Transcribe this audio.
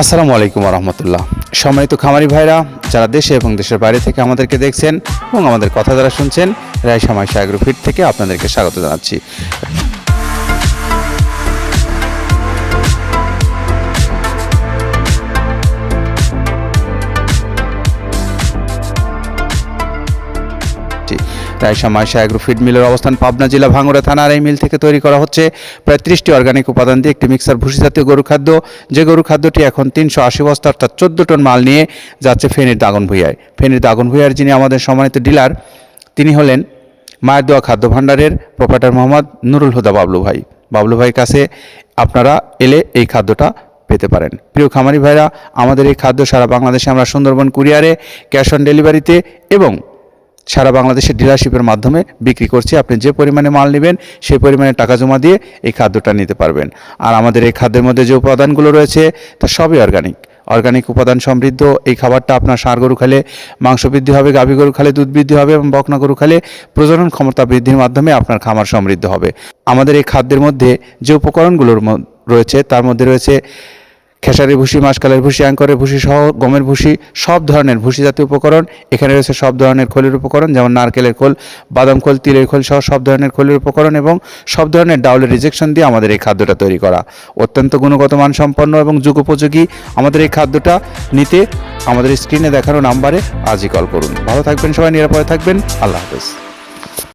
আসসালামু আলাইকুম রহমতুল্লাহ। সম্মানিত খামারি ভাইরা, যারা দেশে এবং দেশের বাইরে থেকে আমাদেরকে দেখছেন এবং আমাদের কথা যারা শুনছেন, রাইসা মাইশা অ্যাগ্রোফিট থেকে আপনাদেরকে স্বাগত জানাচ্ছি। রাইসা মাইশা অ্যাগ্রোফিড মিলের অবস্থান পাবনা জেলা ভাঙ্গুড়া থানার এই মিল থেকে তৈরি করা হচ্ছে প্রায় 30টি অর্গানিক উপাদান দিয়ে একটি মিক্সার ভুসি জাতীয় গরু খাদ্য, যে গরু খাদ্যটি এখন 380 বস্তা অর্থাৎ 14 টন মাল নিয়ে যাচ্ছে ফেনীর দাগনভূঞায়। ফেনীর দাগনভূঞার যিনি আমাদের সম্মানিত ডিলার, তিনি হলেন মায়ের দোয়া খাদ্য ভাণ্ডারের প্রোপাইটার মোহাম্মদ নুরুল হুদা বাবলু ভাই। বাবলু ভাইয়ের কাছে আপনারা এলে এই খাদ্যটা পেতে পারেন। প্রিয় খামারি ভাইরা, আমাদের এই খাদ্য সারা বাংলাদেশে আমরা সুন্দরবন কুরিয়ারে, ক্যাশ অন ডেলিভারিতে এবং সারা বাংলাদেশের ডিলারশিপের মাধ্যমে বিক্রি করছি। আপনি যে পরিমাণে মাল নেবেন সেই পরিমাণে টাকা জমা দিয়ে এই খাদ্যটা নিতে পারবেন। আর আমাদের এই খাদ্যের মধ্যে যে উপাদানগুলো রয়েছে তা সবই অর্গানিক উপাদান সমৃদ্ধ। এই খাবারটা আপনার ষাঁড় গরু খেলে মাংস বৃদ্ধি হবে, গাভী গরু খেলে দুধ বৃদ্ধি হবে এবং বকনা গরু খেলে প্রজনন ক্ষমতা বৃদ্ধির মাধ্যমে আপনার খামার সমৃদ্ধ হবে। আমাদের এই খাদ্যের মধ্যে যে উপকরণগুলোর রয়েছে তার মধ্যে রয়েছে খেসারির ভুসি, মাসকালের ভুসি, অ্যাঙ্করের ভুসি সহ গমের ভুসি, সব ধরনের ভুসি জাতীয় উপকরণ। এখানে রয়েছে সব ধরনের খোলের উপকরণ, যেমন নারকেলের খোল, বাদাম খোল, তিলের খোল সহ সব ধরনের খোলের উপকরণ এবং সব ধরনের ডাউলের রিজেকশন দিয়ে আমাদের এই খাদ্যটা তৈরি করা। অত্যন্ত গুণগত মানসম্পন্ন এবং যুগোপযোগী আমাদের এই খাদ্যটা নিতে আমাদের স্ক্রিনে দেখানো নাম্বারে আজই কল করুন। ভালো থাকবেন সবাই, নিরাপদে থাকবেন। আল্লাহ হাফেজ।